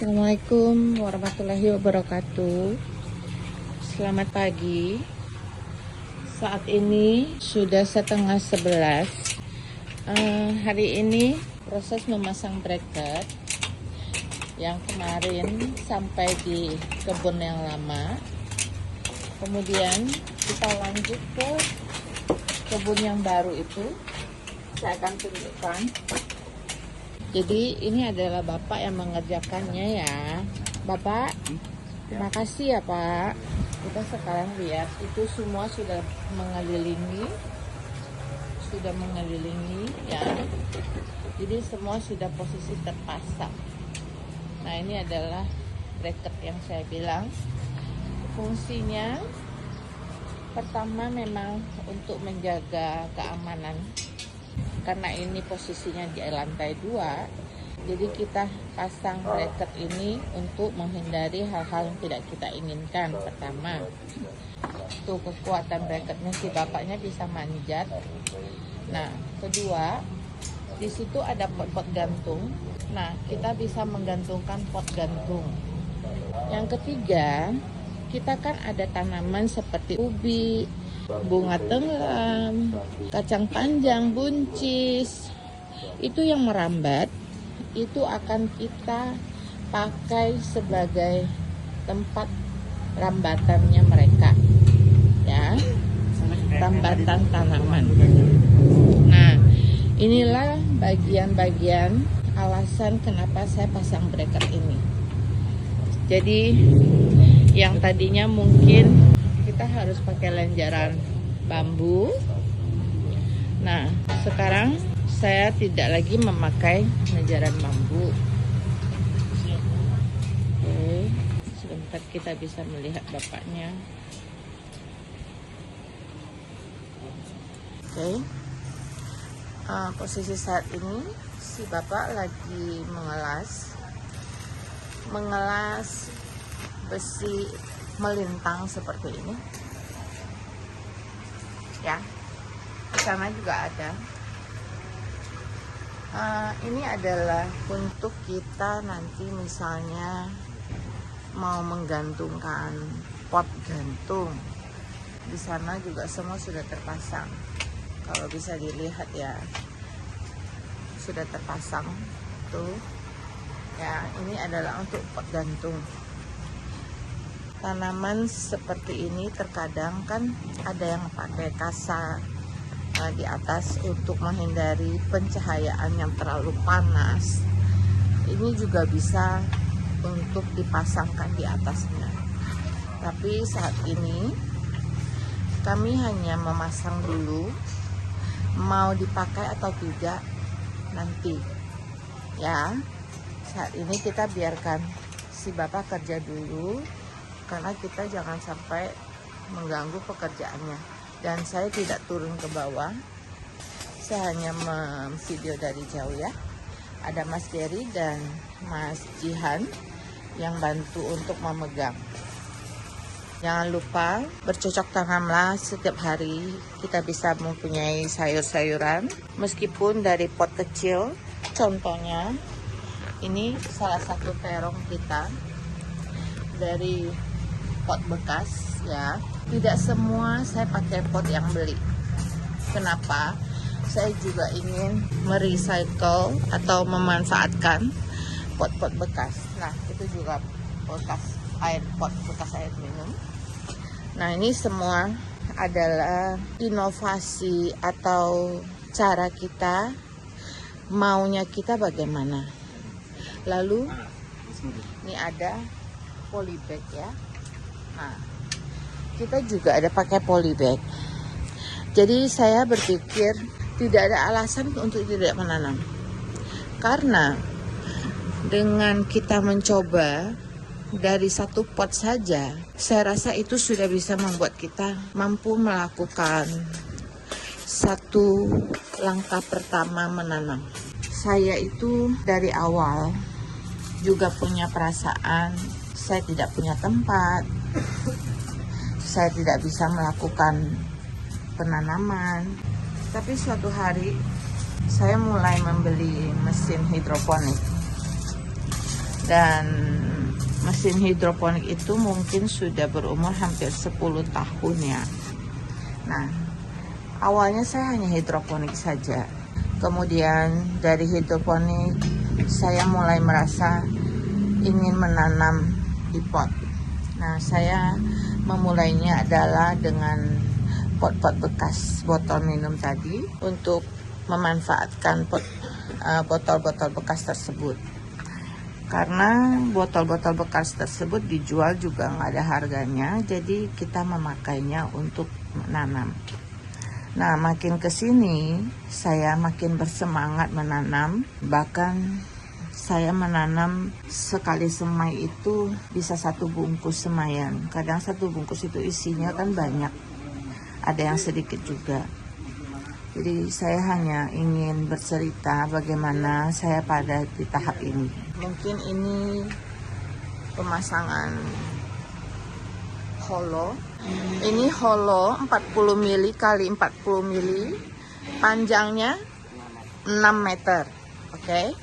Assalamualaikum warahmatullahi wabarakatuh. Selamat pagi. Saat ini sudah setengah 11. Hari ini proses memasang bracket yang kemarin sampai di kebun yang lama. Kemudian kita lanjut ke kebun yang baru itu. Saya akan tunjukkan. Jadi ini adalah Bapak yang mengerjakannya ya. Bapak, terima kasih ya Pak. Kita sekarang lihat itu semua sudah mengelilingi ya. Jadi semua sudah posisi terpasang. Nah ini adalah bracket yang saya bilang. Fungsinya pertama memang untuk menjaga keamanan. Karena ini posisinya di lantai 2, jadi kita pasang bracket ini untuk menghindari hal-hal yang tidak kita inginkan. Pertama, tuh kekuatan bracketnya, si bapaknya bisa manjat. Nah, kedua, di situ ada pot-pot gantung. Nah, kita bisa menggantungkan pot gantung. Yang ketiga, kita kan ada tanaman seperti ubi, bunga tenggelam, kacang panjang, buncis. Itu yang merambat, itu akan kita pakai sebagai tempat rambatannya mereka. Ya, rambatan tanaman. Nah, inilah bagian-bagian alasan kenapa saya pasang bracket ini. Jadi, yang tadinya mungkin kita harus pakai lenjaran bambu. Nah, sekarang saya tidak lagi memakai lenjaran bambu. Oke, sebentar kita bisa melihat bapaknya. Oke, posisi saat ini si bapak lagi mengelas besi melintang seperti ini ya. Di sana juga ada. Ini adalah untuk kita nanti misalnya mau menggantungkan pot gantung. Di sana juga semua sudah terpasang. Kalau bisa dilihat ya, sudah terpasang tuh ya. Ini adalah untuk pot gantung. Tanaman seperti ini terkadang kan ada yang pakai kasa di atas untuk menghindari pencahayaan yang terlalu panas. Ini juga bisa untuk dipasangkan di atasnya. Tapi saat ini kami hanya memasang dulu, mau dipakai atau tidak nanti ya. Saat ini kita biarkan si bapak kerja dulu, karena kita jangan sampai mengganggu pekerjaannya. Dan saya tidak turun ke bawah, saya hanya video dari jauh ya. Ada Mas Gary dan Mas Jihan yang bantu untuk memegang. Jangan lupa bercocok tanamlah setiap hari. Kita bisa mempunyai sayur-sayuran meskipun dari pot kecil. Contohnya ini salah satu terong kita dari pot bekas ya. Tidak semua saya pakai pot yang beli. Kenapa? Saya juga ingin merecycle atau memanfaatkan pot-pot bekas. Nah, itu juga bekas pot bekas air minum. Nah, ini semua adalah inovasi atau cara kita, maunya kita bagaimana. Lalu ini ada polybag ya. Nah, kita juga ada pakai polybag. Jadi saya berpikir tidak ada alasan untuk tidak menanam. Karena dengan kita mencoba dari satu pot saja, saya rasa itu sudah bisa membuat kita mampu melakukan satu langkah pertama menanam. Saya itu dari awal juga punya perasaan saya tidak punya tempat, saya tidak bisa melakukan penanaman. Tapi suatu hari saya mulai membeli mesin hidroponik Dan mesin hidroponik itu mungkin sudah berumur hampir 10 tahun ya. Nah, awalnya saya hanya hidroponik saja. Kemudian dari hidroponik saya mulai merasa ingin menanam di pot. Nah, saya memulainya adalah dengan pot-pot bekas botol minum tadi untuk memanfaatkan botol-botol bekas tersebut. Karena botol-botol bekas tersebut dijual juga nggak ada harganya, jadi kita memakainya untuk menanam. Nah, makin kesini saya makin bersemangat menanam. Bahkan saya menanam sekali semai itu bisa 1 bungkus semaian. Kadang 1 bungkus itu isinya kan banyak, ada yang sedikit juga. Jadi saya hanya ingin bercerita bagaimana saya pada di tahap ini. Mungkin ini pemasangan holo. Ini holo 40 mili kali 40 mili, panjangnya 6 meter. Oke.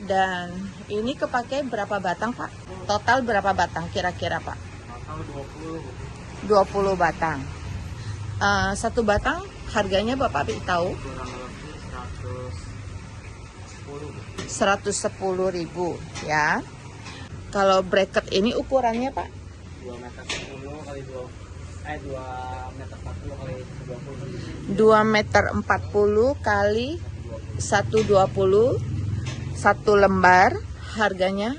Dan ini kepakai berapa batang, Pak? Total berapa batang kira-kira, Pak? Total 20. 20 batang. 1 batang harganya Bapak tahu? 110.000 ya. Kalau bracket ini ukurannya, Pak? 2 meter 10 kali 2 meter 40 kali 20. 2 meter 40 kali 120, 1 lembar harganya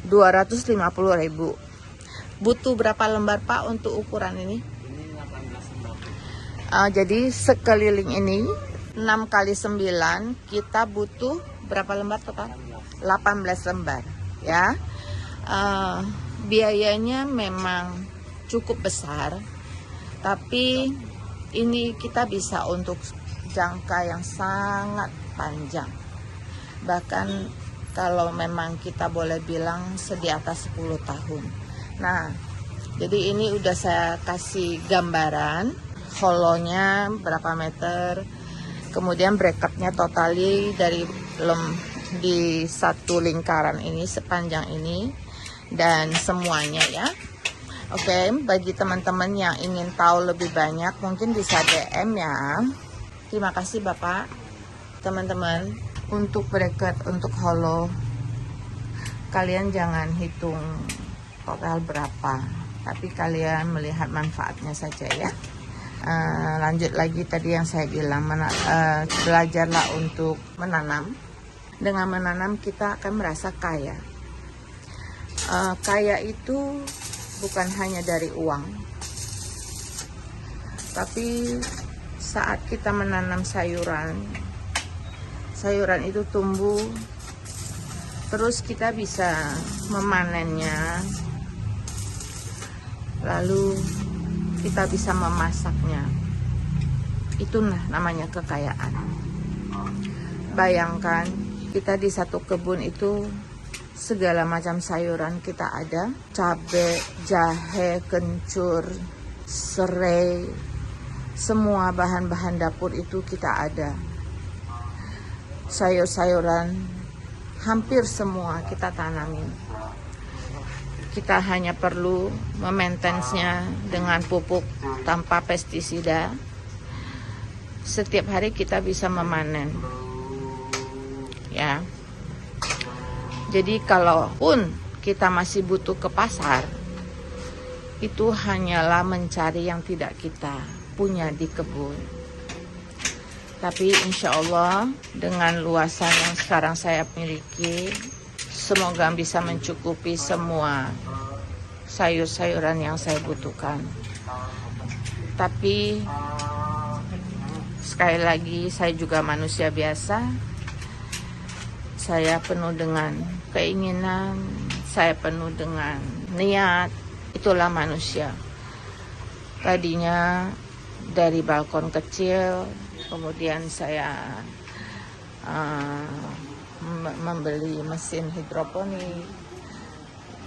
250.000. Butuh berapa lembar, Pak, untuk ukuran ini? Ini 18 lembar. Jadi sekeliling ini 6 kali 9 kita butuh berapa lembar total? 18 lembar ya. Biayanya memang cukup besar, tapi ini kita bisa untuk jangka yang sangat panjang. Bahkan kalau memang kita boleh bilang di atas 10 tahun. Nah, jadi ini udah saya kasih gambaran holonya berapa meter, kemudian bracketnya totali dari di satu lingkaran ini sepanjang ini dan semuanya ya. Oke, bagi teman-teman yang ingin tahu lebih banyak mungkin bisa DM ya. Terima kasih Bapak. Teman-teman, untuk bracket untuk holo kalian jangan hitung total berapa, tapi kalian melihat manfaatnya saja ya. Lanjut lagi tadi yang saya bilang, belajarlah untuk menanam. Dengan menanam kita akan merasa kaya. Kaya itu bukan hanya dari uang, tapi saat kita menanam sayuran itu tumbuh, terus kita bisa memanennya, lalu kita bisa memasaknya. Itu namanya kekayaan. Bayangkan kita di satu kebun itu segala macam sayuran kita ada, cabai, jahe, kencur, serai, semua bahan-bahan dapur itu kita ada. Sayur-sayuran hampir semua kita tanamin. Kita hanya perlu memaintenance-nya dengan pupuk tanpa pestisida. Setiap hari kita bisa memanen. Ya. Jadi kalaupun kita masih butuh ke pasar, itu hanyalah mencari yang tidak kita punya di kebun. Tapi insya Allah dengan luasan yang sekarang saya miliki, semoga bisa mencukupi semua sayur-sayuran yang saya butuhkan. Tapi sekali lagi saya juga manusia biasa. Saya penuh dengan keinginan, saya penuh dengan niat. Itulah manusia. Tadinya dari balkon kecil, kemudian saya membeli mesin hidroponik.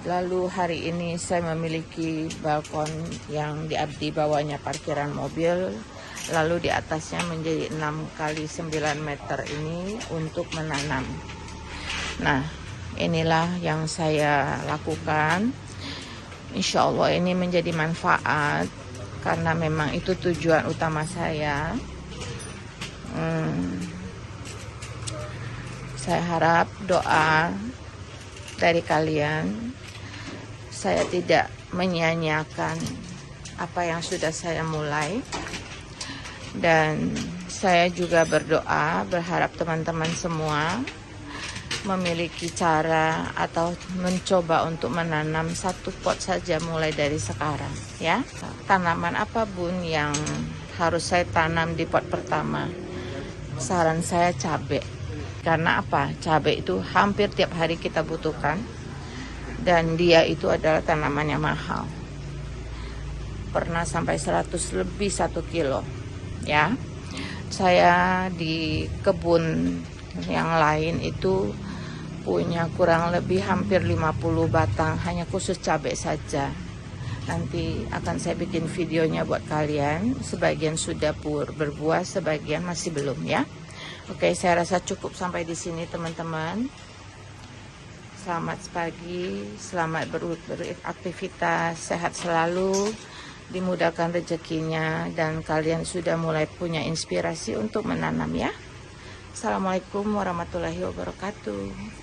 Lalu hari ini saya memiliki balkon yang di bawahnya parkiran mobil. Lalu di atasnya menjadi 6 kali 9 meter ini untuk menanam. Nah, inilah yang saya lakukan. Insya Allah ini menjadi manfaat karena memang itu tujuan utama saya. Saya harap doa dari kalian. Saya tidak menyia-nyiakan apa yang sudah saya mulai, dan saya juga berdoa berharap teman-teman semua memiliki cara atau mencoba untuk menanam satu pot saja mulai dari sekarang, ya. Tanaman apa bun yang harus saya tanam di pot pertama? Saran saya cabai. Karena apa? Cabai itu hampir tiap hari kita butuhkan, dan dia itu adalah tanaman yang mahal. Pernah sampai 100 lebih 1 kilo, ya. Saya di kebun yang lain itu punya kurang lebih hampir 50 batang hanya khusus cabai saja. Nanti akan saya bikin videonya buat kalian. Sebagian sudah berbuah, sebagian masih belum, ya. Oke, saya rasa cukup sampai di sini teman-teman. Selamat pagi, selamat beraktivitas, sehat selalu, dimudahkan rezekinya, dan kalian sudah mulai punya inspirasi untuk menanam, ya. Assalamualaikum warahmatullahi wabarakatuh.